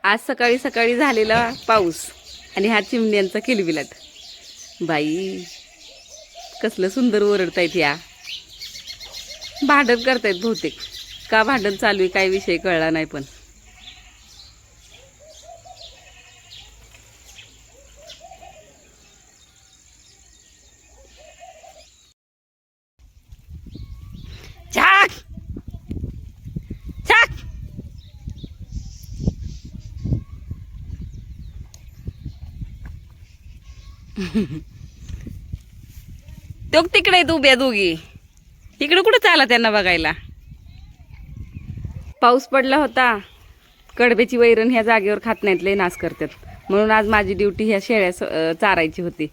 आज सकाळी सकाळी झालेला पाऊस आणि हा चिमण्यांचा किलबिलाट. बाई कसलं सुंदर ओरडतायत या. भांडण करतायत बहुतेक. का भांडण चालू आहे काय विषय कळला नाही पण. छाक छाक तो तिकडे उभ्या दोघी. इकडे कुठं चाला त्यांना बघायला. पाऊस पडला होता. कडब्याची वैरण ह्या जागेवर खात नाहीत, लय नाश करतात. म्हणून आज माझी ड्युटी ह्या शेळ्या चारायची होती.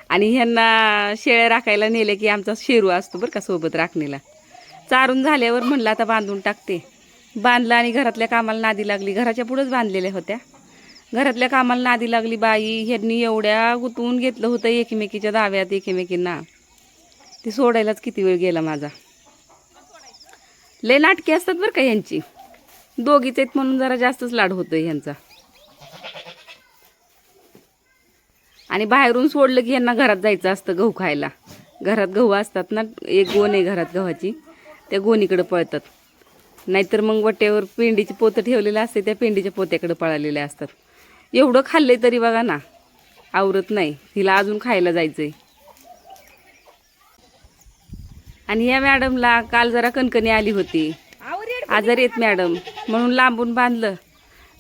आणि ह्यांना शेळ्या राखायला नेले की आमचा शेरू असतो बरं का सोबत राखणीला. चारून झाल्यावर म्हणलं आता बांधून टाकते. बांधलं आणि घरातल्या कामाला नादी लागली. घराच्या पुढंच बांधलेल्या होत्या. घरातल्या कामाला नादी लागली. बाई ह्यांनी एवढ्या गुतवून घेतलं होतं एकमेकीच्या दाव्यात एकमेकींना. ती सोडायलाच किती वेळ गेला माझा. लय नाटके असतात बरं का ह्यांची. दोघीच आहेत म्हणून जरा जास्तच लाड होतोय ह्यांचा. आणि बाहेरून सोडलं की ह्यांना घरात जायचं असतं गहू खायला. घरात गहू असतात ना, एक गोण आहे घरात गव्हाची, त्या गोणीकडे पळतात. नाहीतर मग वट्यावर पेंडीची पोतं ठेवलेलं असते, त्या पेंडीच्या पोत्याकडे पळालेले असतात. एवढं खाल्लंय तरी बघा ना आवरत नाही. हिला अजून खायला जायचंय. आणि या मॅडमला काल जरा कणकणी आली होती. आजारी येत मॅडम म्हणून लांबून बांधलं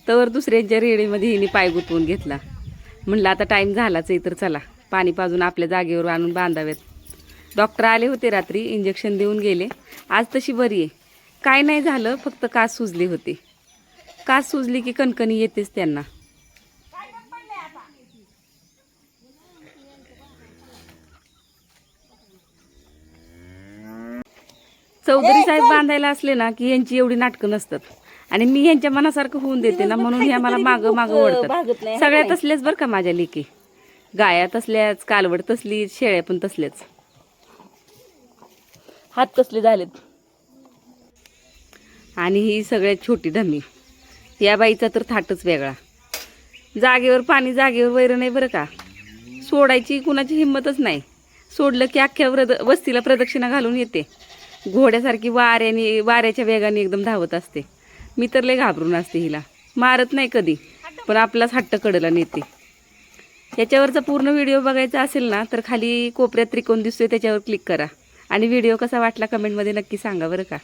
तर दुसऱ्यांच्या रेडीमध्ये हिने पाय गुतवून घेतला. म्हणलं आता टाईम झालाच आहे तर चला पाणी पाजून आपल्या जागेवर आणून बांधावेत. डॉक्टर आले होते रात्री, इंजेक्शन देऊन गेले. आज तशी बरी आहे, काय नाही झालं, फक्त कास सुजली होती. कास सुजली की कणकणी येतेच त्यांना. चौधरी साहेब बांधायला असले ना की यांची एवढी नाटकं नसतात. आणि मी यांच्या मनासारखं होऊन देते ना म्हणून ह्या मला मागं मागं ओढतात. सगळ्या तसल्याच बरं का माझ्या लेकी. गाया तसल्याच, कालवड तसली, शेळ्या पण तसल्याच. हात तसले झालेत. आणि ही सगळ्यात छोटी धमी. या बाईचा तर थाटच वेगळा. जागेवर पाणी, जागेवर वैरण आहे बरं का. सोडायची कुणाची हिंमतच नाही. सोडलं की अख्ख्या वस्तीला प्रदक्षिणा घालून येते. घोड्यासारखी वाऱ्याच्या वेगाने एकदम धावत असते. मी तर लय घाबरून असते हिला. मारत नाही कधी, पण आपलाच हट्ट कडेला नेते. याच्यावरचा पूर्ण व्हिडिओ बघायचा असेल ना तर खाली कोपऱ्यात त्रिकोण दिसतोय त्याच्यावर क्लिक करा. आणि व्हिडिओ कसा वाटला कमेंटमध्ये नक्की सांगा बरं का.